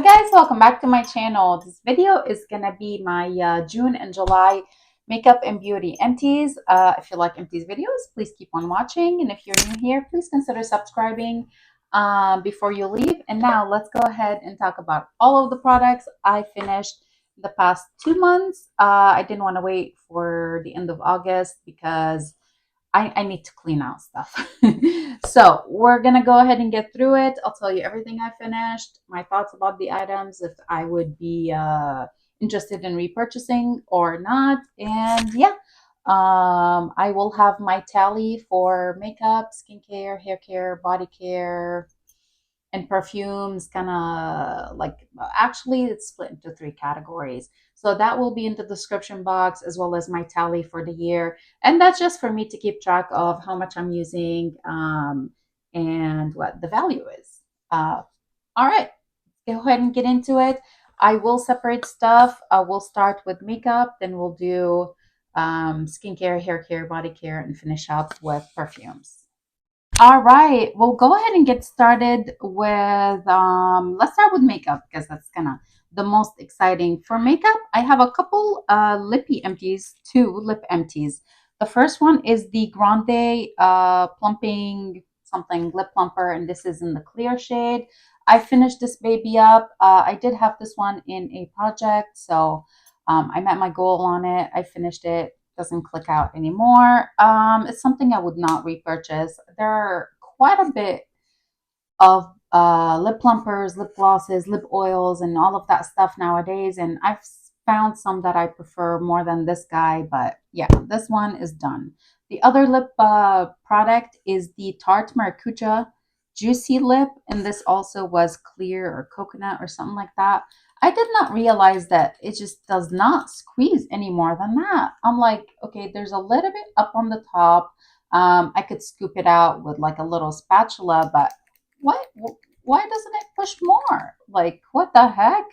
Hi guys, welcome back to my channel. This video is gonna be my June and July makeup and beauty empties. If you like empties videos, please keep on watching. And if you're new here, please consider subscribing before you leave. And now let's go ahead and talk about all of the products I finished the past 2 months. I didn't want to wait for the end of August because I need to clean out stuff. So we're gonna go ahead and get through it. I'll tell you everything I finished, my thoughts about the items, if I would be interested in repurchasing or not. And yeah, I will have my tally for makeup, skincare, hair care, body care, and perfumes, kind of like, actually it's split into three categories, so that will be in the description box, as well as my tally for the year. And that's just for me to keep track of how much I'm using, and what the value is. All right, go ahead and get into it. I will separate stuff. We'll start with makeup, then we'll do skincare, hair care, body care, and finish up with perfumes. All right, well, go ahead and get started with, let's start with makeup because that's kind of the most exciting. For makeup, I have a couple lippy empties, two lip empties. The first one is the Grande Plumping something lip plumper, and this is in the clear shade. I finished this baby up. I did have this one in a project, so I met my goal on it. I finished it. Doesn't click out anymore. It's something I would not repurchase. There are quite a bit of lip plumpers, lip glosses, lip oils, and all of that stuff nowadays. And I've found some that I prefer more than this guy. But yeah, this one is done. The other lip product is the Tarte Maracuja Juicy Lip. And this also was clear or coconut or something like that. I did not realize that it just does not squeeze any more than that. I'm like, okay, there's a little bit up on the top. I could scoop it out with like a little spatula, but what? Why doesn't it push more? Like, what the heck?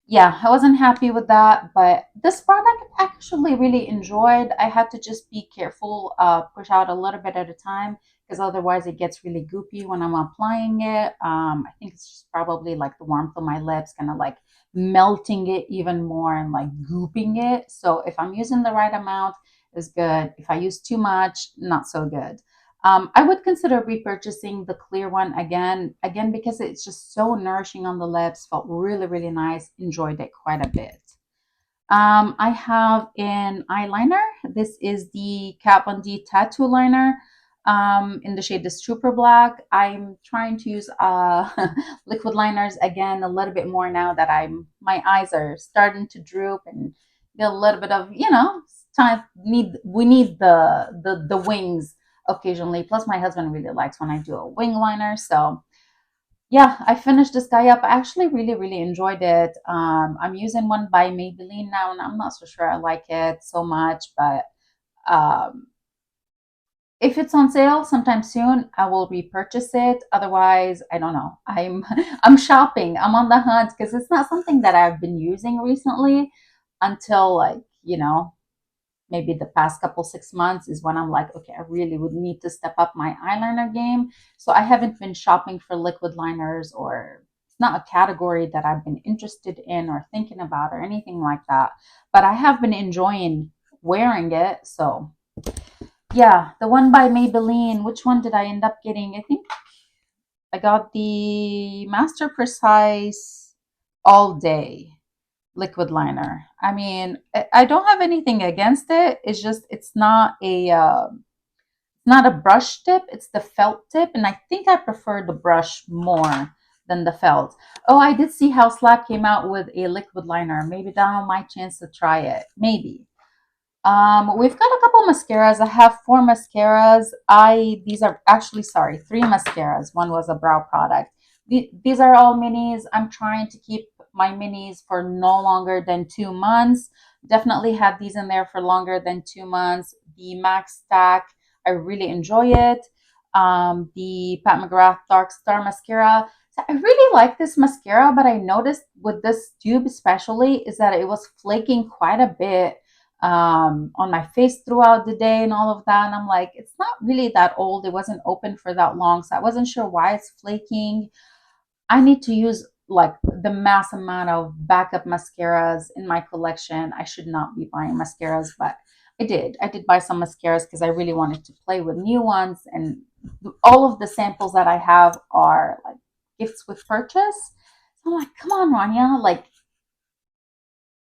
Yeah, I wasn't happy with that, but this product I actually really enjoyed. I had to just be careful, push out a little bit at a time because otherwise it gets really goopy when I'm applying it. I think it's just probably like the warmth of my lips, kind of like melting it even more and like gooping it. So if I'm using the right amount, it's good. If I use too much, not so good. I would consider repurchasing the clear one again because it's just so nourishing on the lips. Felt really, really nice. Enjoyed it quite a bit. I have an eyeliner. This is the Kat Von D tattoo liner, in the shade the Super Black. I'm trying to use liquid liners again a little bit more now that my eyes are starting to droop and get a little bit of, time we need the wings occasionally. Plus my husband really likes when I do a wing liner. So yeah, I finished this guy up. I actually really, really enjoyed it. I'm using one by Maybelline now, and I'm not so sure I like it so much, but um, if it's on sale sometime soon, I will repurchase it. Otherwise, I don't know. I'm shopping. I'm on the hunt because it's not something that I've been using recently until, like, maybe the past couple 6 months is when I'm like, okay, I really would need to step up my eyeliner game. So I haven't been shopping for liquid liners, or it's not a category that I've been interested in or thinking about or anything like that. But I have been enjoying wearing it. So yeah, the one by Maybelline, which one did I end up getting? I think I got the Master Precise All Day liquid liner. I mean, I don't have anything against it. It's just it's not a brush tip. It's the felt tip, and I think I prefer the brush more than the felt. Oh, I did see how Slap came out with a liquid liner. Maybe that was my chance to try it. Maybe. We've got a couple mascaras. I have four mascaras. These are actually, sorry, three mascaras. One was a brow product. These are all minis. I'm trying to keep my minis for no longer than 2 months. Definitely have these in there for longer than 2 months. The Max Stack, I really enjoy it. The Pat McGrath Dark Star Mascara. So I really like this mascara, but I noticed with this tube especially is that it was flaking quite a bit on my face throughout the day and all of that. And I'm like, it's not really that old. It wasn't open for that long. So I wasn't sure why it's flaking. I need to use like the mass amount of backup mascaras in my collection. I should not be buying mascaras, but I did buy some mascaras because I really wanted to play with new ones. And all of the samples that I have are like gifts with purchase. So I'm like, come on, Rania, like,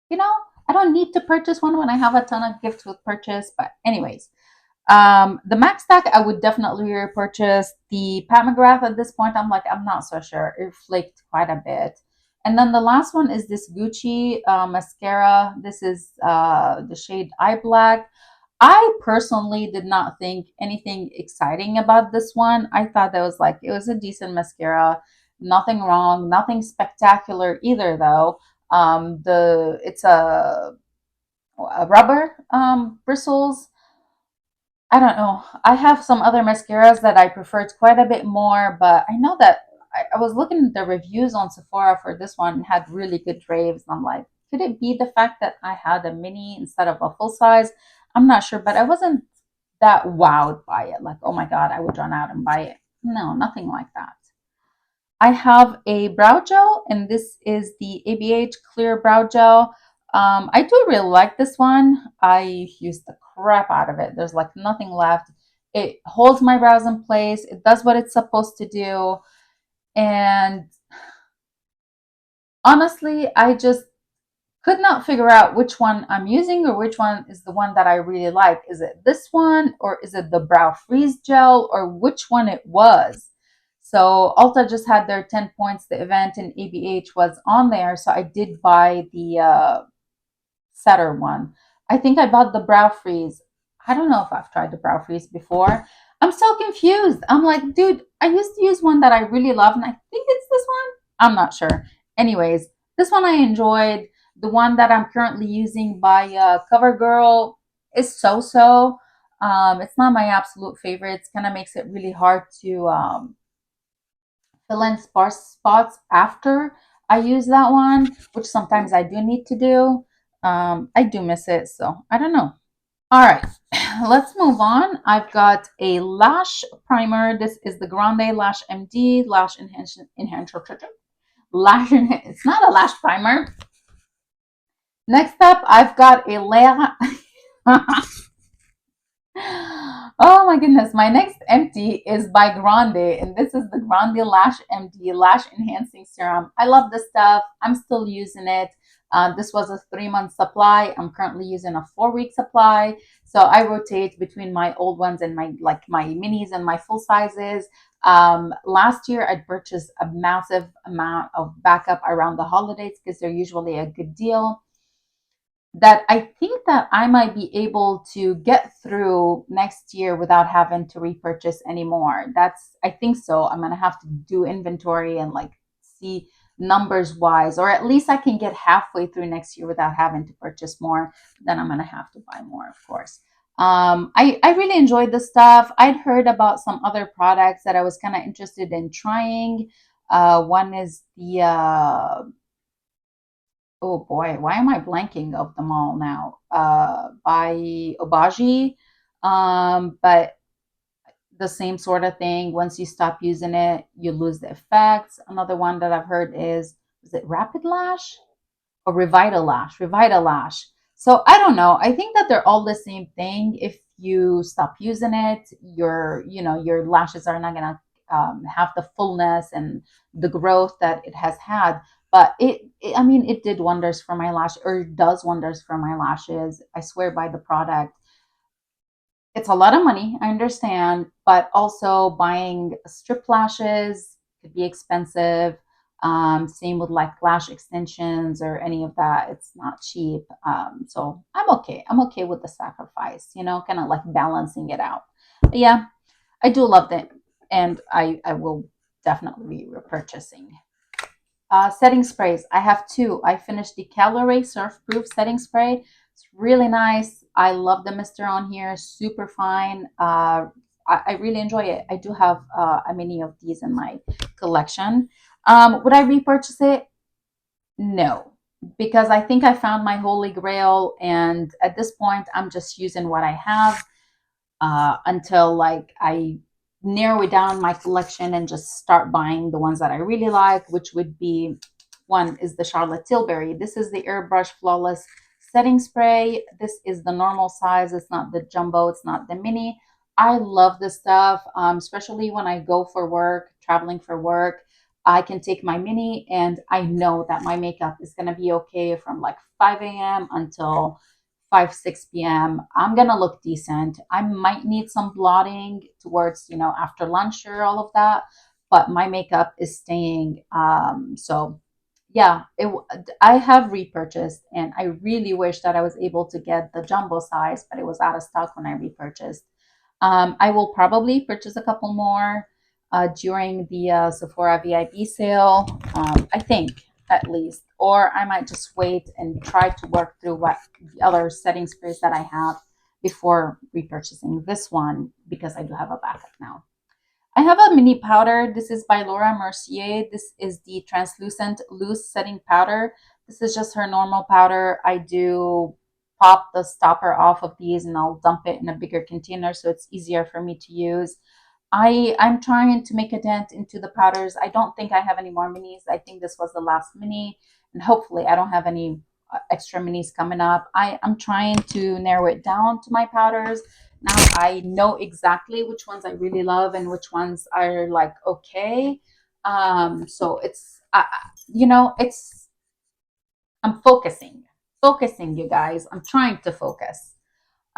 you know, I don't need to purchase one when I have a ton of gifts with purchase. But anyways, the Mac Stack, I would definitely repurchase. The Pat McGrath at this point, I'm like, I'm not so sure. It flaked quite a bit. And then the last one is this Gucci mascara. This is the shade Eye Black. I personally did not think anything exciting about this one. I thought that was like, it was a decent mascara. Nothing wrong, nothing spectacular either, though. It's a rubber bristles. I don't know. I have some other mascaras that I preferred quite a bit more, but I know that I was looking at the reviews on Sephora for this one and had really good raves. And I'm like, could it be the fact that I had a mini instead of a full size? I'm not sure, but I wasn't that wowed by it. Like, oh my God, I would run out and buy it. No, nothing like that. I have a brow gel, and this is the ABH Clear Brow Gel. I do really like this one. I use the crap out of it. There's like nothing left. It holds my brows in place. It does what it's supposed to do. And honestly, I just could not figure out which one I'm using or which one is the one that I really like. Is it this one or is it the Brow Freeze Gel or which one it was? So Ulta just had their 10 points. The event in ABH was on there. So I did buy the setter one. I think I bought the Brow Freeze. I don't know if I've tried the Brow Freeze before. I'm so confused. I'm like, dude, I used to use one that I really love, and I think it's this one. I'm not sure. Anyways, this one I enjoyed. The one that I'm currently using by CoverGirl is so. It's not my absolute favorite. It kind of makes it really hard to fill in sparse spots after I use that one, which sometimes I do need to do. I do miss it, so I don't know. All right, let's move on. I've got a lash primer. This is the Grande Lash MD Lash Enhancer. It's not a lash primer. Next up, I've got a layer. Oh my goodness, my next empty is by Grande, and this is the Grande Lash MD Lash Enhancing Serum. I love this stuff. I'm still using it. This was a 3-month supply. I'm currently using a 4-week supply. So I rotate between my old ones and my minis and my full sizes. Last year, I purchased a massive amount of backup around the holidays because they're usually a good deal that I think that I might be able to get through next year without having to repurchase anymore. I think so. I'm going to have to do inventory and like see numbers wise, or at least I can get halfway through next year without having to purchase more. Then I'm going to have to buy more, of course. I really enjoyed the stuff. I'd heard about some other products that I was kind of interested in trying. One is the oh boy, why am I blanking of them all now? By Obagi. But the same sort of thing. Once you stop using it, you lose the effects. Another one that I've heard is it Rapid Lash or Revitalash? Revitalash. So I don't know. I think that they're all the same thing. If you stop using it, your lashes are not gonna have the fullness and the growth that it has had. But I mean, it did wonders for my lash, or it does wonders for my lashes. I swear by the product. It's a lot of money, I understand, but also buying strip lashes could be expensive. Same with like lash extensions or any of that. It's not cheap. So I'm okay. I'm okay with the sacrifice, kind of like balancing it out. But yeah, I do love it. And I will definitely be repurchasing. Setting sprays. I have two. I finished the Calorie Surf Proof setting spray. It's really nice. I love the mister on here. Super fine. I really enjoy it. I do have a many of these in my collection. Would I repurchase it? No, because I think I found my holy grail, and at this point, I'm just using what I have until like I narrow it down my collection and just start buying the ones that I really like, which would be one is the Charlotte Tilbury. This is the Airbrush Flawless Setting Spray. This is the normal size. It's not the jumbo. It's not the mini. I love this stuff, especially when I go for work, traveling for work. I can take my mini and I know that my makeup is going to be okay from like 5 a.m. until 5, 6 p.m. I'm going to look decent. I might need some blotting towards, after lunch or all of that, but my makeup is staying. So yeah, I have repurchased and I really wish that I was able to get the jumbo size, but it was out of stock when I repurchased. I will probably purchase a couple more during the Sephora VIP sale, I think at least. Or I might just wait and try to work through what the other setting sprays that I have before repurchasing this one because I do have a backup now. I have a mini powder. This is by Laura Mercier. This is the translucent loose setting powder. This is just her normal powder. I do pop the stopper off of these and I'll dump it in a bigger container so it's easier for me to use. I'm trying to make a dent into the powders. I don't think I have any more minis. I think this was the last mini, and hopefully I don't have any extra minis coming up. I'm trying to narrow it down to my powders. Now I know exactly which ones I really love and which ones are like okay. So it's it's I'm focusing, you guys. I'm trying to focus.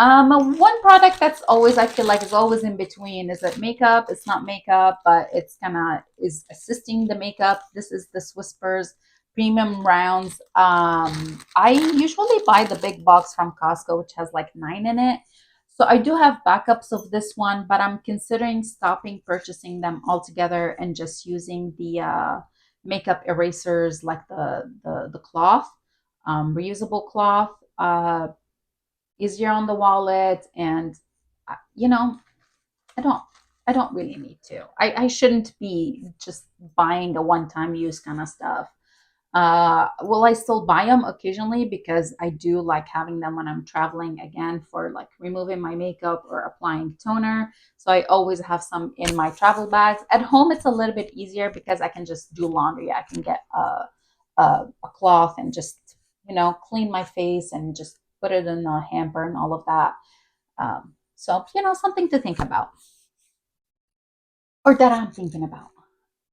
One product that's always I feel like is always in between is that makeup. It's not makeup, but it's kind of is assisting the makeup. This is the Whispers Premium Rounds. I usually buy the big box from Costco, which has like 9 in it. So I do have backups of this one, but I'm considering stopping purchasing them altogether and just using the makeup erasers like the cloth, reusable cloth. Easier on the wallet and you know i don't I don't really need to. I shouldn't be just buying a one-time use kind of stuff. Will I still buy them occasionally because I do like having them when I'm traveling again for like removing my makeup or applying toner. So I always have some in my travel bags. At home it's a little bit easier because I can just do laundry. I can get a cloth and just clean my face and just put it in a hamper and all of that. So something to think about, or that I'm thinking about.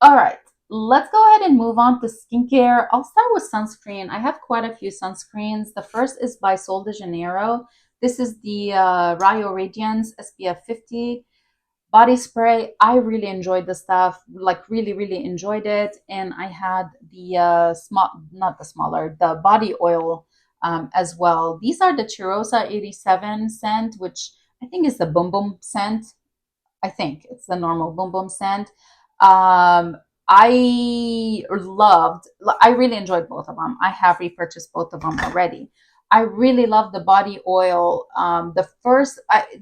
All right, let's go ahead and move on to skincare. I'll start with sunscreen. I have quite a few sunscreens. The first is by Sol de Janeiro. This is the Rayo Radiance SPF 50 body spray. I really enjoyed the stuff, like really, really enjoyed it. And I had the not the smaller, the body oil as well. These are the Chirosa 87 scent, which I think is the Boom Boom scent. I think it's the normal Boom Boom scent. Um, I really enjoyed both of them. I have repurchased both of them already. I really love the body oil.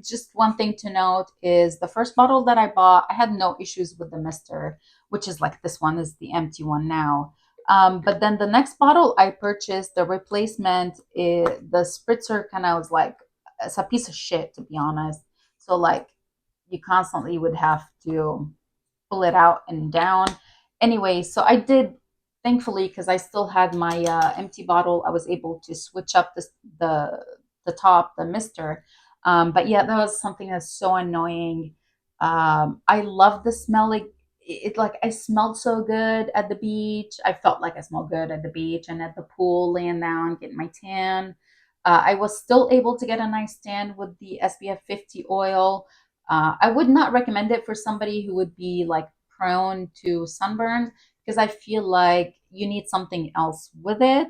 Just one thing to note is the first bottle that I bought, I had no issues with the mister, which is like this one is the empty one now. But then the next bottle I purchased, the replacement, the spritzer kind of was like, it's a piece of shit, to be honest. So like you constantly would have to pull it out and down. Anyway, so I did, thankfully, because I still had my empty bottle. I was able to switch up the top, the mister. But yeah, that was something that's so annoying. I love the smell. Like like I smelled so good at the beach. I felt like I smelled good at the beach and at the pool, laying down, getting my tan. I was still able to get a nice tan with the SPF 50 oil. I would not recommend it for somebody who would be like prone to sunburn because I feel like you need something else with it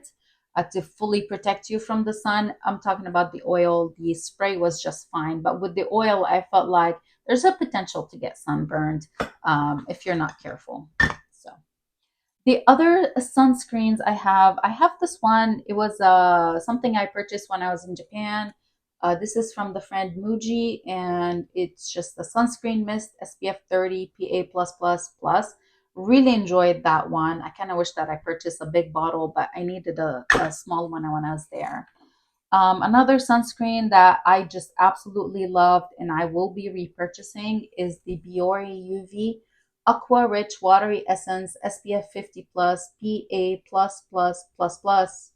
to fully protect you from the sun. I'm talking about the oil. The spray was just fine, but with the oil, I felt like there's a potential to get sunburned if you're not careful. So the other sunscreens I have this one. It was something I purchased when I was in Japan. This is from the friend Muji, and it's just the sunscreen mist SPF 30 PA+++. Really enjoyed that one. I kind of wish that I purchased a big bottle, but I needed a small one when I was there. Another sunscreen that I just absolutely loved and I will be repurchasing is the Biore UV Aqua Rich Watery Essence SPF 50 plus PA plus plus plus plus.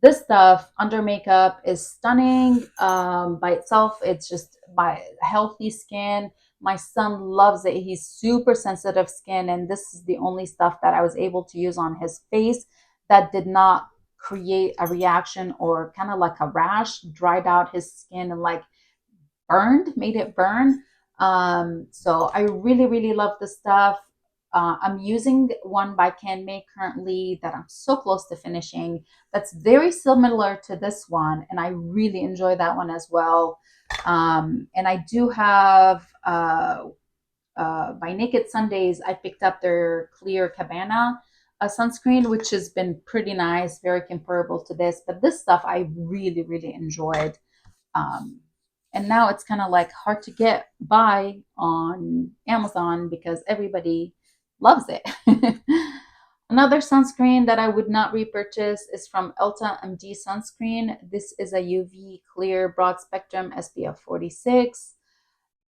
This stuff under makeup is stunning by itself. It's just my healthy skin. My son loves it. He's super sensitive skin, and this is the only stuff that I was able to use on his face that did not create a reaction or kind of like a rash, dried out his skin and like burned, made it burn. So I really, really love this stuff. I'm using one by Canmake currently that I'm so close to finishing. That's very similar to this one, and I really enjoy that one as well. And I do have by Naked Sundays. I picked up their Clear Cabana sunscreen, which has been pretty nice, very comparable to this. But this stuff I really, really enjoyed. Um, and now it's kind of like hard to get by on Amazon because everybody loves it. Another sunscreen that I would not repurchase is from Elta MD sunscreen. This is a UV clear broad spectrum SPF 46.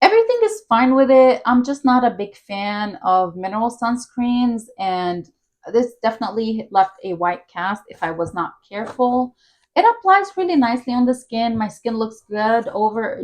Everything is fine with it. I'm just not a big fan of mineral sunscreens, and this definitely left a white cast if I was not careful. It applies really nicely on the skin. My skin looks good over,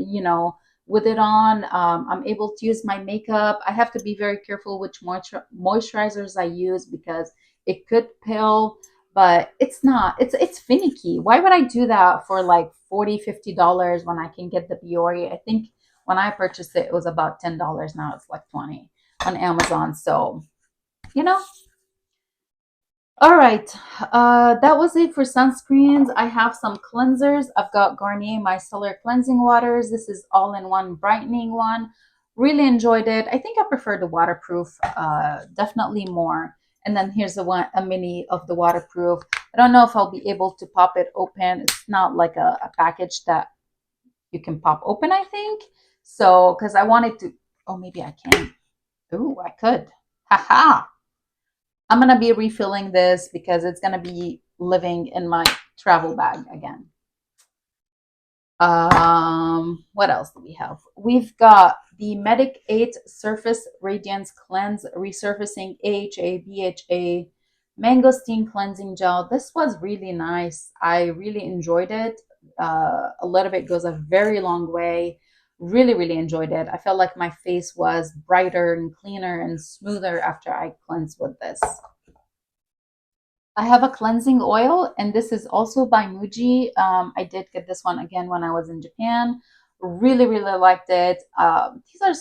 with it on. I'm able to use my makeup. I have to be very careful which moisturizers I use because it could pill, but it's not. It's finicky. Why would I do that for like $40, $50 when I can get the Biore? I think when I purchased it, it was about $10. Now it's like 20 on Amazon. So, you know, all right. That was it for sunscreens. I have some cleansers. I've got Garnier Micellar Cleansing Waters. This is all-in-one brightening one. Really enjoyed it. I think I prefer the waterproof, definitely more. And then here's a mini of the waterproof. I don't know if I'll be able to pop it open. It's not like a package that you can pop open, I think. So, because I wanted to, oh, maybe I can. Ooh, I could. Haha. I'm going to be refilling this because it's going to be living in my travel bag again. What else do we have? We've got the Medic 8 Surface Radiance Cleanse Resurfacing AHA BHA Mangosteen Cleansing Gel. This was really nice. I really enjoyed it. A little bit goes a very long way. Really, really enjoyed it. I felt like my face was brighter and cleaner and smoother after I cleansed with this. I have a cleansing oil, and this is also by Muji. I did get this one again when I was in Japan. Really, really liked it. These are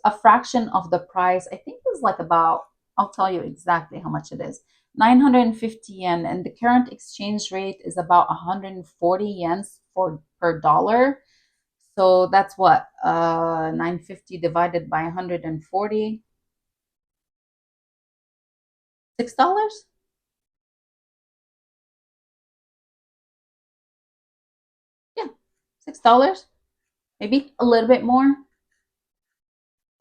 a fraction of the price. I think it's like about, I'll tell you exactly how much it is. 950 yen, and the current exchange rate is about 140 yens per dollar. So that's what, 950 divided by 140, $6? Yeah, $6, maybe a little bit more.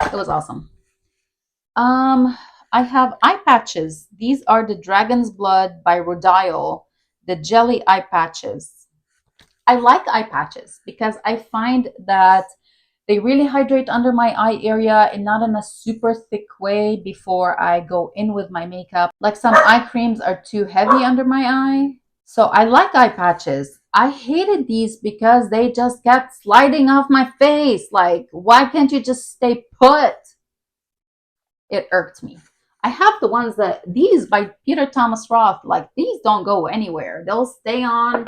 It was awesome. Um, I have eye patches. These are the Dragon's Blood by Rodial, the jelly eye patches. I like eye patches because I find that they really hydrate under my eye area and not in a super thick way before I go in with my makeup. Like some eye creams are too heavy under my eye. So I like eye patches. I hated these because they just kept sliding off my face. Like, why can't you just stay put? It irked me. I have the ones that these by Peter Thomas Roth, like these don't go anywhere. They'll stay on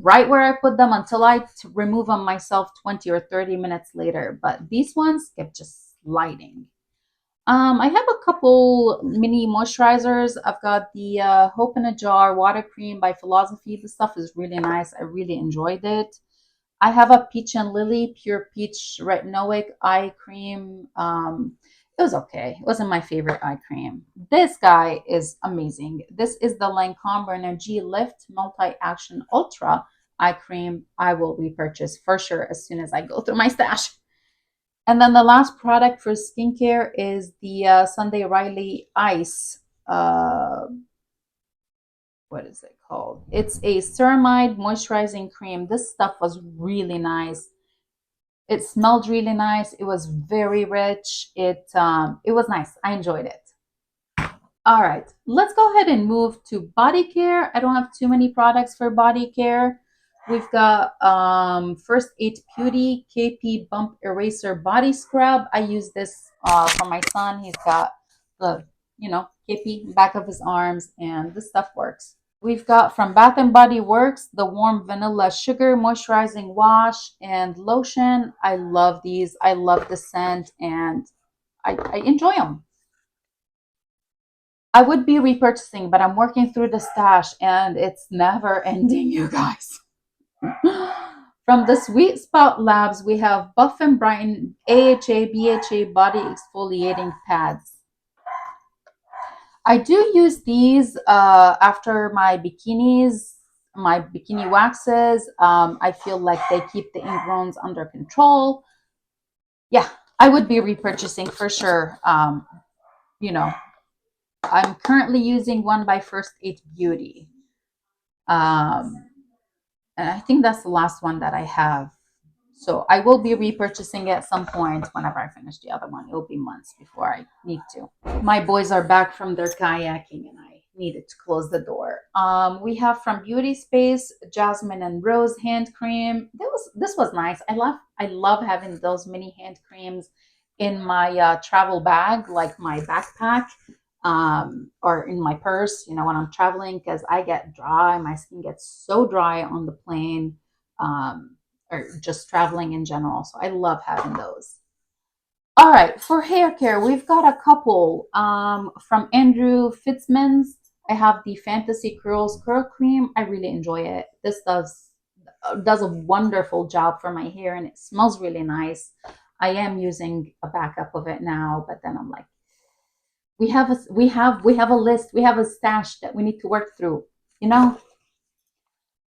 right where I put them until I remove them myself 20 or 30 minutes later. But these ones kept just sliding. I have a couple mini moisturizers. I've got the Hope in a Jar Water Cream by Philosophy. This stuff is really nice. I really enjoyed it. I have a Peach and Lily Pure Peach Retinoic Eye Cream. It was okay. It wasn't my favorite eye cream. This guy is amazing. This is the Lancome Energy Lift Multi-Action Ultra Eye Cream. I will repurchase for sure as soon as I go through my stash. And then the last product for skincare is the Sunday Riley Ice what is it called? It's a ceramide moisturizing cream. This stuff was really nice. It smelled really nice. It was very rich. It was nice. I enjoyed it. All right, let's go ahead and move to body care. I don't have too many products for body care. We've got First Aid Beauty KP Bump Eraser Body Scrub. I use this for my son. He's got the, KP back of his arms, and this stuff works. We've got from Bath and Body Works the warm vanilla sugar moisturizing wash and lotion. I love these. I love the scent, and I enjoy them. I would be repurchasing, but I'm working through the stash and it's never ending, you guys. From the Sweet Spot Labs, we have Buff and Brighten AHA BHA body exfoliating pads. I do use these after my bikini waxes. I feel like they keep the ingrowns under control. Yeah, I would be repurchasing for sure. You know, I'm currently using one by First Aid Beauty. Um, and I think that's the last one that I have. So I will be repurchasing at some point whenever I finish the other one. It will be months before I need to. My boys are back from their kayaking and I needed to close the door. We have from Beauty Space Jasmine and Rose hand cream. This was nice. I love having those mini hand creams in my travel bag, like my backpack, or in my purse. When I'm traveling, because I get dry. My skin gets so dry on the plane. Or just traveling in general. So I love having those. All right, for hair care, we've got a couple from Andrew Fitzman's. I have the Fantasy Curls Curl Cream. I really enjoy it. This does a wonderful job for my hair and it smells really nice. I am using a backup of it now, but then I'm like, we have a list, we have a stash that we need to work through, you know.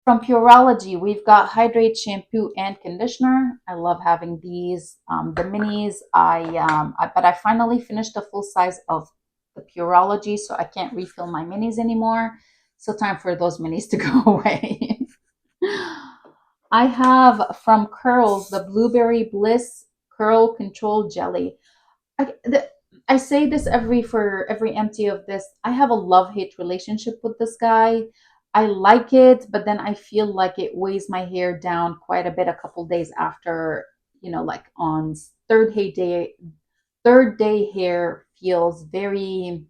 From Pureology, we've got Hydrate shampoo and conditioner. I love having these. The minis, but I finally finished the full size of the Pureology, so I can't refill my minis anymore. So time for those minis to go away. I have from Curls the Blueberry Bliss Curl Control Jelly. I, the, I say this for every empty of this. I have a love hate relationship with this guy. I like it, but then I feel like it weighs my hair down quite a bit a couple days after, like on third day hair feels very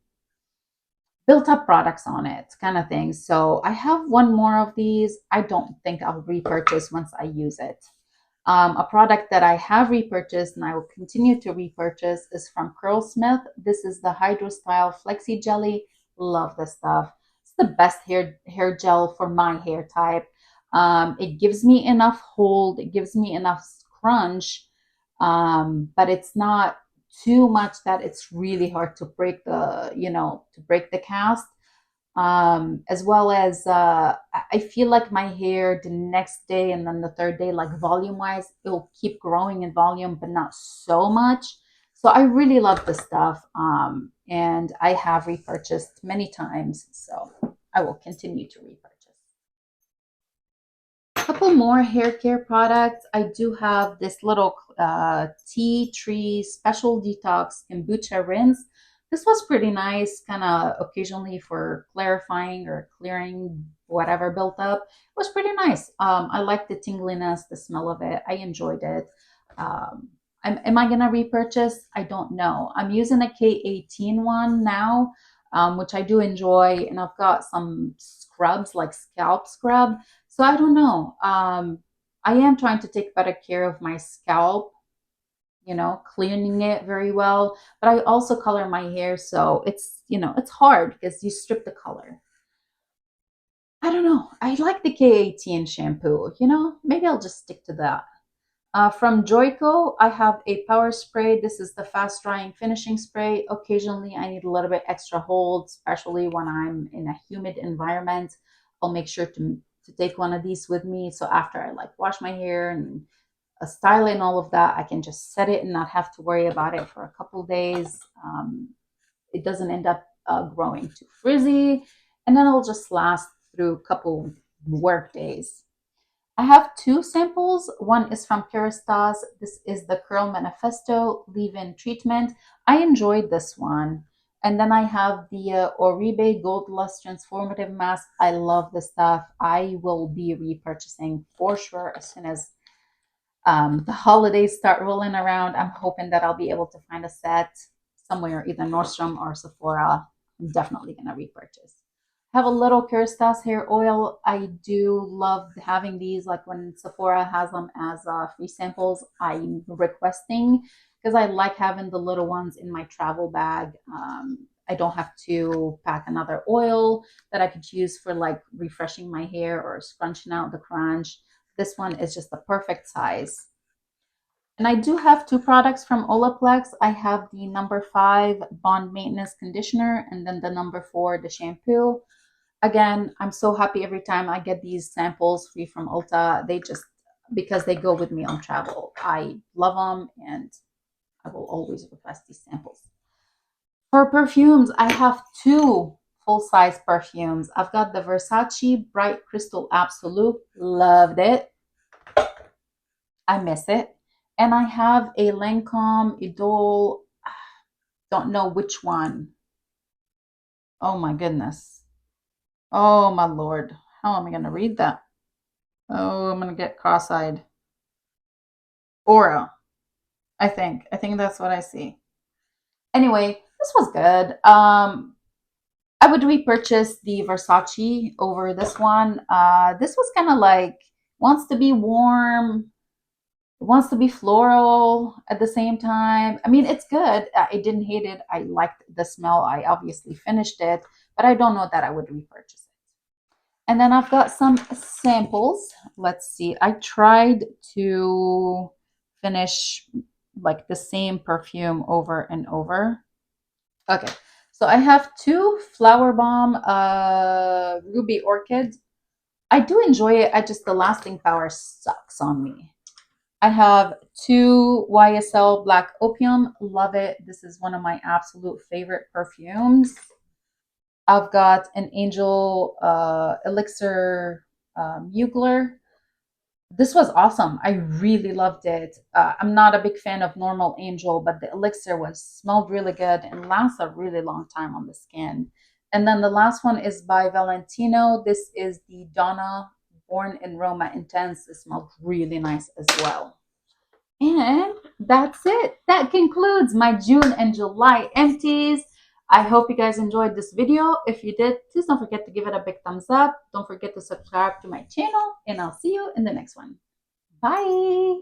built up products on it kind of thing. So I have one more of these. I don't think I'll repurchase once I use it. A product that I have repurchased and I will continue to repurchase is from Curlsmith. This is the Hydro Style Flexi Jelly. Love this stuff. It's the best hair gel for my hair type. It gives me enough hold. It gives me enough crunch, but it's not too much that it's really hard to break the cast. As well as I feel like my hair the next day and then the third day, like volume wise, it'll keep growing in volume, but not so much. So I really love this stuff. And I have repurchased many times. So I will continue to repurchase. A couple more hair care products. I do have this little tea tree special detox kombucha rinse. This was pretty nice, kind of occasionally for clarifying or clearing whatever built up. It was pretty nice. I like the tingliness, the smell of it. I enjoyed it. Am I gonna repurchase? I don't know. I'm using a K18 one now, which I do enjoy, and I've got some scrubs like scalp scrub. So I don't know. I am trying to take better care of my scalp, cleaning it very well. But I also color my hair, so it's hard because you strip the color. I don't know. I like the K18 shampoo. Maybe I'll just stick to that. From Joico, I have a power spray. This is the fast drying finishing spray. Occasionally, I need a little bit extra hold, especially when I'm in a humid environment. I'll make sure to take one of these with me. So after I like wash my hair and style and all of that, I can just set it and not have to worry about it for a couple days. It doesn't end up growing too frizzy, and then it'll just last through a couple work days. I have two samples. One is from Kerastase. This is the Curl Manifesto Leave-In Treatment. I enjoyed this one. And then I have the Oribe Gold Lust Transformative Mask. I love this stuff. I will be repurchasing for sure as soon as the holidays start rolling around. I'm hoping that I'll be able to find a set somewhere, either Nordstrom or Sephora. I'm definitely going to repurchase. Have a little Kerastase hair oil. I do love having these, like when Sephora has them as free samples. I'm requesting because I like having the little ones in my travel bag. I don't have to pack another oil that I could use for like refreshing my hair or scrunching out the crunch. This one is just the perfect size. And I do have two products from Olaplex. I have the number 5 Bond Maintenance Conditioner and then the number 4, the shampoo. Again, I'm so happy every time I get these samples free from Ulta. They just, because they go with me on travel. I love them and I will always request these samples. For perfumes, I have two full-size perfumes. I've got the Versace Bright Crystal Absolute. Loved it. I miss it. And I have a Lancome Idole. Don't know which one. Oh my goodness. Oh my Lord. How am I going to read that? Oh, I'm going to get cross-eyed. Aura, I think. I think that's what I see. Anyway, this was good. I would repurchase the Versace over this one. This was kind of like wants to be warm, wants to be floral at the same time. I mean, it's good. I didn't hate it. I liked the smell. I obviously finished it, but I don't know that I would repurchase it. And then I've got some samples. Let's see. I tried to finish like the same perfume over and over. Okay. So I have two Flower Bomb Ruby Orchid. I do enjoy it. I just the lasting power sucks on me. I have two YSL Black Opium. Love it. This is one of my absolute favorite perfumes. I've got an Angel Elixir Mugler. This was awesome. I really loved it. I'm not a big fan of normal Angel, but the Elixir was smelled really good and lasts a really long time on the skin. And then the last one is by Valentino. This is the Donna Born in Roma Intense. It smelled really nice as well. And that's it. That concludes my June and July empties. I hope you guys enjoyed this video. If you did, please don't forget to give it a big thumbs up. Don't forget to subscribe to my channel, and I'll see you in the next one. Bye.